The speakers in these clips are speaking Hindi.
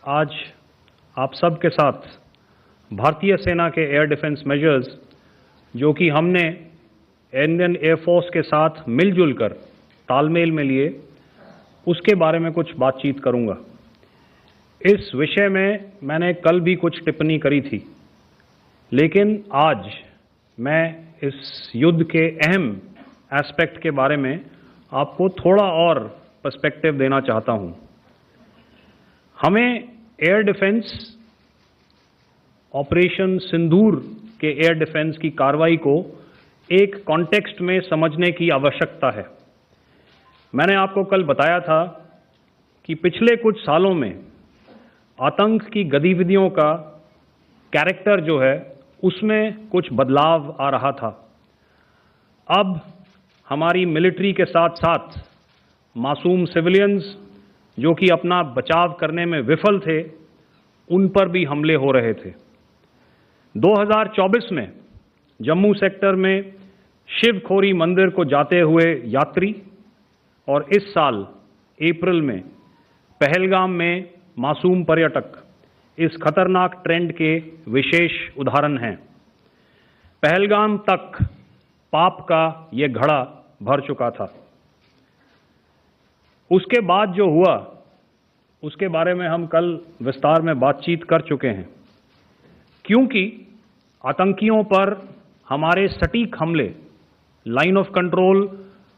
आज आप सब के साथ भारतीय सेना के एयर डिफेंस मेजर्स जो कि हमने इंडियन एयरफोर्स के साथ मिलजुल कर तालमेल में लिए, उसके बारे में कुछ बातचीत करूंगा। इस विषय में मैंने कल भी कुछ टिप्पणी करी थी, लेकिन आज मैं इस युद्ध के अहम एस्पेक्ट के बारे में आपको थोड़ा और पर्सपेक्टिव देना चाहता हूं। हमें एयर डिफेंस ऑपरेशन सिंदूर के एयर डिफेंस की कार्रवाई को एक कॉन्टेक्स्ट में समझने की आवश्यकता है। मैंने आपको कल बताया था कि पिछले कुछ सालों में आतंक की गतिविधियों का कैरेक्टर जो है उसमें कुछ बदलाव आ रहा था। अब हमारी मिलिट्री के साथ साथ मासूम सिविलियंस जो कि अपना बचाव करने में विफल थे, उन पर भी हमले हो रहे थे। 2024 में जम्मू सेक्टर में शिवखोरी मंदिर को जाते हुए यात्री और इस साल अप्रैल में पहलगाम में मासूम पर्यटक इस खतरनाक ट्रेंड के विशेष उदाहरण हैं। पहलगाम तक पाप का ये घड़ा भर चुका था। उसके बाद जो हुआ उसके बारे में हम कल विस्तार में बातचीत कर चुके हैं, क्योंकि आतंकियों पर हमारे सटीक हमले लाइन ऑफ कंट्रोल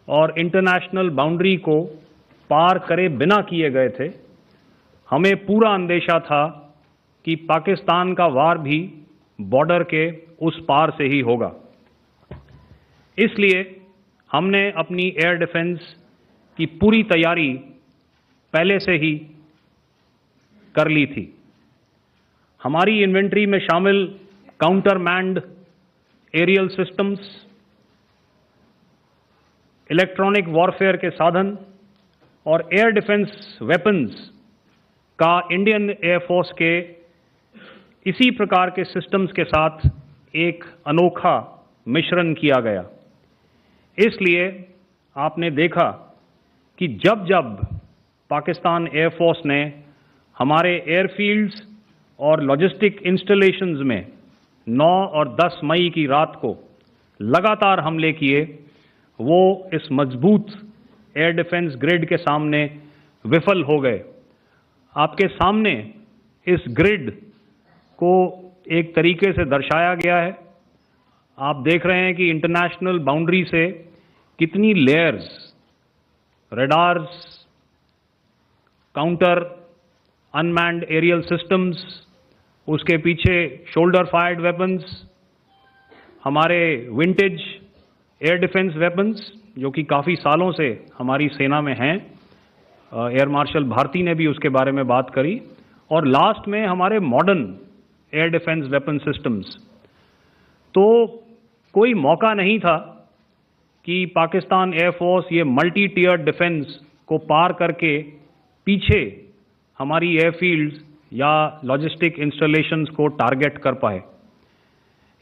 और इंटरनेशनल बाउंड्री को पार करे बिना किए गए थे। हमें पूरा अंदेशा था कि पाकिस्तान का वार भी बॉर्डर के उस पार से ही होगा। इसलिए हमने अपनी एयर डिफेंस की पूरी तैयारी पहले से ही कर ली थी। हमारी इन्वेंट्री में शामिल counter manned aerial systems, electronic warfare के साधन और एयर डिफेंस वेपन्स का इंडियन एयरफोर्स के इसी प्रकार के सिस्टम्स के साथ एक अनोखा मिश्रण किया गया। इसलिए आपने देखा कि जब जब पाकिस्तान एयरफोर्स ने हमारे एयरफील्ड्स और लॉजिस्टिक इंस्टॉलेशंस में 9 और 10 मई की रात को लगातार हमले किए, वो इस मजबूत एयर डिफेंस ग्रिड के सामने विफल हो गए। आपके सामने इस ग्रिड को एक तरीके से दर्शाया गया है। आप देख रहे हैं कि इंटरनेशनल बाउंड्री से कितनी layers, radars, counter unmanned aerial systems, उसके पीछे शोल्डर फायर्ड वेपन्स, हमारे विंटेज एयर डिफेंस वेपन्स जो कि काफ़ी सालों से हमारी सेना में हैं। एयर मार्शल भारती ने भी उसके बारे में बात करी। और लास्ट में हमारे modern air defence weapon systems. तो कोई मौका नहीं था कि पाकिस्तान एयरफोर्स ये मल्टी टियर डिफेंस को पार करके पीछे हमारी एयरफील्ड्स या लॉजिस्टिक इंस्टॉलेशंस को टारगेट कर पाए।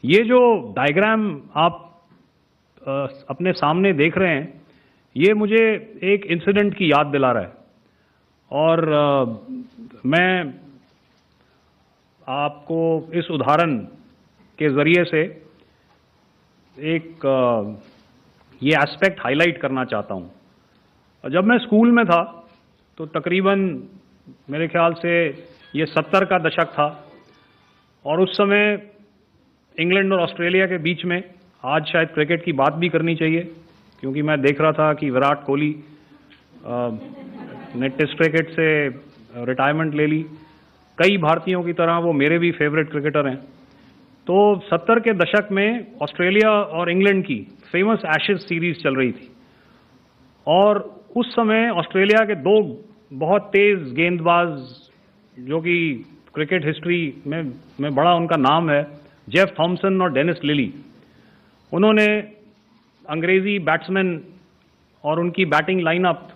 ये जो डायग्राम आप अपने सामने देख रहे हैं, ये मुझे एक इंसिडेंट की याद दिला रहा है। और मैं आपको इस उदाहरण के ज़रिए से एक ये एस्पेक्ट हाईलाइट करना चाहता हूँ। जब मैं स्कूल में था तो तकरीबन मेरे ख्याल से ये 70 का दशक था, और उस समय इंग्लैंड और ऑस्ट्रेलिया के बीच में, आज शायद क्रिकेट की बात भी करनी चाहिए क्योंकि मैं देख रहा था कि विराट कोहली ने टेस्ट क्रिकेट से रिटायरमेंट ले ली। कई भारतीयों की तरह वो मेरे भी फेवरेट क्रिकेटर हैं। तो 70 के दशक में ऑस्ट्रेलिया और इंग्लैंड की फेमस एशेज सीरीज चल रही थी, और उस समय ऑस्ट्रेलिया के दो बहुत तेज गेंदबाज जो कि क्रिकेट हिस्ट्री में बड़ा उनका नाम है, जेफ थॉमसन और डेनिस लिली, उन्होंने अंग्रेजी बैट्समैन और उनकी बैटिंग लाइनअप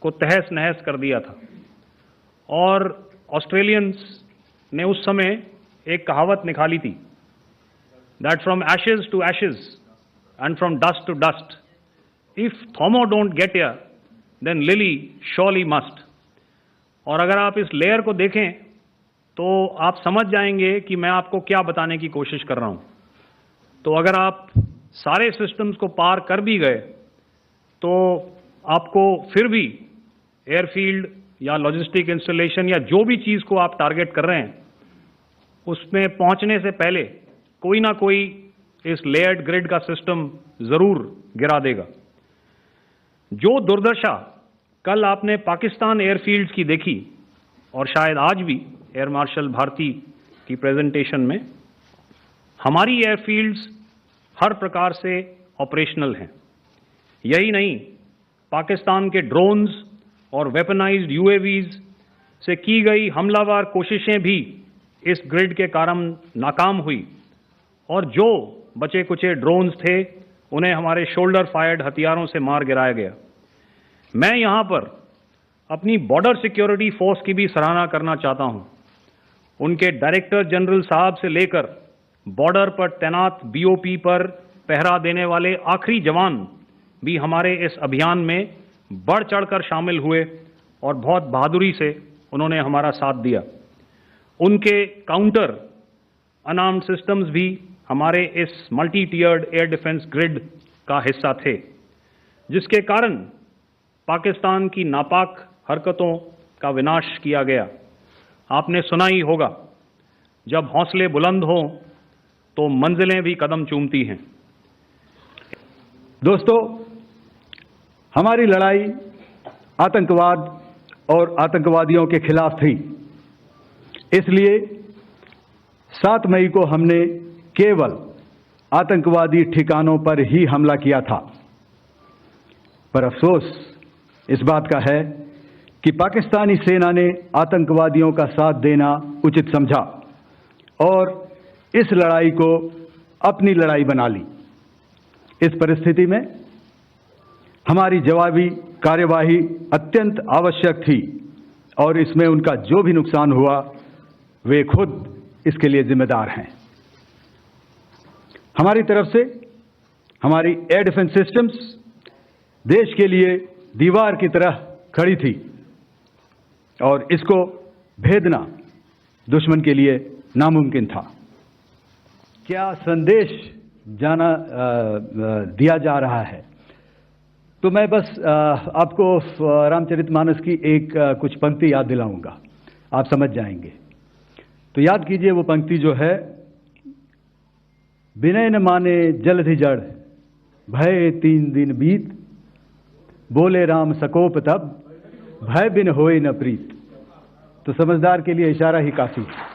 को तहस नहस कर दिया था। और ऑस्ट्रेलियंस ने उस समय एक कहावत निकाली थी, that from ashes to ashes and from dust to dust, if Thomo don't get here, then Lily surely must। और अगर आप इस लेयर को देखें तो आप समझ जाएंगे कि मैं आपको क्या बताने की कोशिश कर रहा हूं। तो अगर आप सारे सिस्टम्स को पार कर भी गए तो आपको फिर भी एयरफील्ड या लॉजिस्टिक इंस्टॉलेशन या जो भी चीज़ को आप टारगेट कर रहे हैं उसमें पहुंचने से पहले कोई ना कोई इस लेयर्ड ग्रिड का सिस्टम ज़रूर गिरा देगा। जो दुर्दशा कल आपने पाकिस्तान एयरफील्ड्स की देखी और शायद आज भी एयर मार्शल भारती की प्रेजेंटेशन में, हमारी एयरफील्ड्स हर प्रकार से ऑपरेशनल हैं। यही नहीं, पाकिस्तान के ड्रोन्स और वेपनाइज्ड यूएवीज से की गई हमलावर कोशिशें भी इस ग्रिड के कारण नाकाम हुई और जो बचे कुचे ड्रोन्स थे उन्हें हमारे शोल्डर फायर्ड हथियारों से मार गिराया गया। मैं यहां पर अपनी बॉर्डर सिक्योरिटी फोर्स की भी सराहना करना चाहता हूं। उनके डायरेक्टर जनरल साहब से लेकर बॉर्डर पर तैनात बीओपी पर पहरा देने वाले आखिरी जवान भी हमारे इस अभियान में बढ़ चढ़कर शामिल हुए और बहुत बहादुरी से उन्होंने हमारा साथ दिया। उनके काउंटर अनार्म्ड सिस्टम्स भी हमारे इस मल्टी टियर्ड एयर डिफेंस ग्रिड का हिस्सा थे, जिसके कारण पाकिस्तान की नापाक हरकतों का विनाश किया गया। आपने सुना ही होगा, जब हौसले बुलंद हों तो मंजिलें भी कदम चूमती हैं। दोस्तों, हमारी लड़ाई आतंकवाद और आतंकवादियों के खिलाफ थी। इसलिए 7 मई को हमने केवल आतंकवादी ठिकानों पर ही हमला किया था। पर अफसोस इस बात का है कि पाकिस्तानी सेना ने आतंकवादियों का साथ देना उचित समझा और इस लड़ाई को अपनी लड़ाई बना ली। इस परिस्थिति में हमारी जवाबी कार्यवाही अत्यंत आवश्यक थी और इसमें उनका जो भी नुकसान हुआ वे खुद इसके लिए जिम्मेदार हैं। हमारी तरफ से हमारी एयर डिफेंस सिस्टम्स देश के लिए दीवार की तरह खड़ी थी और इसको भेदना दुश्मन के लिए नामुमकिन था। क्या संदेश दिया जा रहा है? तो मैं बस आपको रामचरितमानस की कुछ पंक्ति याद दिलाऊंगा, आप समझ जाएंगे। तो याद कीजिए वो पंक्ति जो है, विनय न माने जलधि जड़, भय 3 दिन बीत, बोले राम सकोप तब, भय बिन होए न प्रीत। तो समझदार के लिए इशारा ही काफी है।